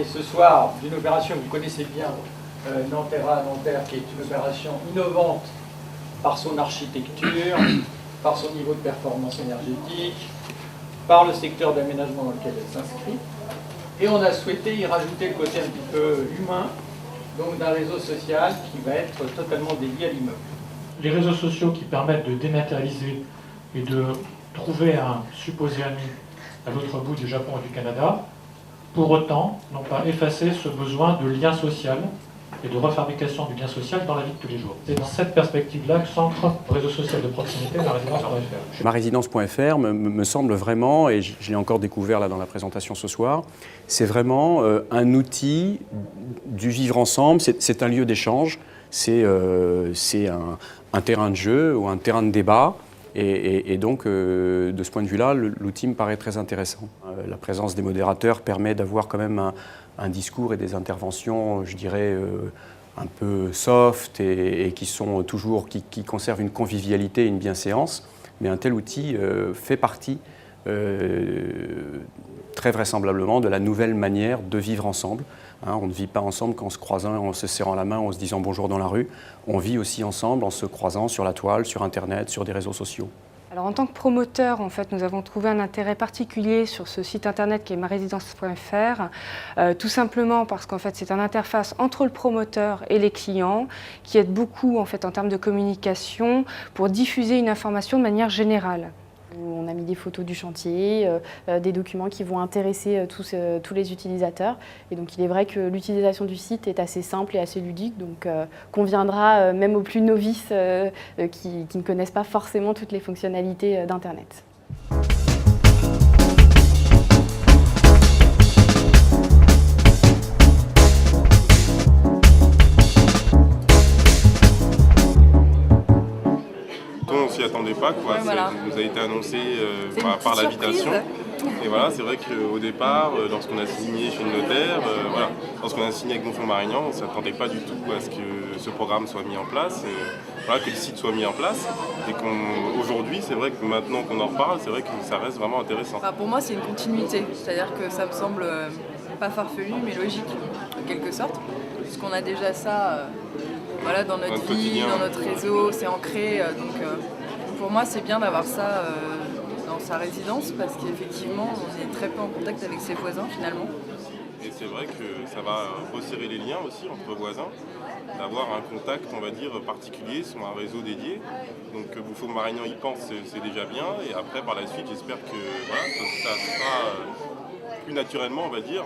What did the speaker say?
parler ce soir d'une opération que vous connaissez bien, Nanterra Nanterre, qui est une opération innovante par son architecture, par son niveau de performance énergétique, par le secteur d'aménagement dans lequel elle s'inscrit. Et on a souhaité y rajouter le côté un petit peu humain, donc d'un réseau social qui va être totalement dédié à l'immeuble. Les réseaux sociaux qui permettent de dématérialiser et de trouver un supposé ami à l'autre bout du Japon et du Canada, pour autant, n'ont pas effacé ce besoin de lien social et de refabrication du lien social dans la vie de tous les jours. C'est dans cette perspective-là que s'ancre le réseau social de proximité marésidence.fr. Marésidence.fr me semble vraiment, et je l'ai encore découvert là dans la présentation ce soir, c'est vraiment un outil du vivre ensemble, c'est un lieu d'échange, c'est un terrain de jeu ou un terrain de débat. Et donc, de ce point de vue-là, l'outil me paraît très intéressant. La présence des modérateurs permet d'avoir quand même un discours et des interventions, je dirais, un peu soft et qui sont toujours, qui conservent une convivialité et une bienséance. Mais un tel outil fait partie, très vraisemblablement, de la nouvelle manière de vivre ensemble. On ne vit pas ensemble qu'en se croisant, en se serrant la main, en se disant bonjour dans la rue. On vit aussi ensemble en se croisant sur la toile, sur Internet, sur des réseaux sociaux. Alors en tant que promoteur, en fait, nous avons trouvé un intérêt particulier sur ce site internet qui est marésidence.fr, tout simplement parce qu'en fait c'est une interface entre le promoteur et les clients qui aide beaucoup en fait en termes de communication pour diffuser une information de manière générale. On a mis des photos du chantier, des documents qui vont intéresser tous les utilisateurs. Et donc il est vrai que l'utilisation du site est assez simple et assez ludique, donc conviendra même aux plus novices qui ne connaissent pas forcément toutes les fonctionnalités d'Internet. On s'y attendait pas, quoi. Ouais, voilà. Ça nous a été annoncé par l'habitation. Et voilà, c'est vrai qu'au départ, lorsqu'on a signé chez le notaire, voilà, lorsqu'on a signé avec Gonfort Marignan, on ne s'attendait pas du tout à ce que ce programme soit mis en place, et, voilà, que le site soit mis en place. Et qu'aujourd'hui, c'est vrai que maintenant qu'on en reparle, c'est vrai que ça reste vraiment intéressant. Enfin, pour moi, c'est une continuité, c'est-à-dire que ça me semble pas farfelu, mais logique, en quelque sorte, parce qu'on a déjà ça. Voilà, dans notre vie, dans notre réseau, c'est ancré. Donc pour moi, c'est bien d'avoir ça dans sa résidence parce qu'effectivement, on est très peu en contact avec ses voisins finalement. Et c'est vrai que ça va resserrer les liens aussi entre voisins, d'avoir un contact, on va dire, particulier sur un réseau dédié. Donc Gonfort Marignan y pense, c'est déjà bien. Et après, par la suite, j'espère que voilà, ça sera plus naturellement, on va dire,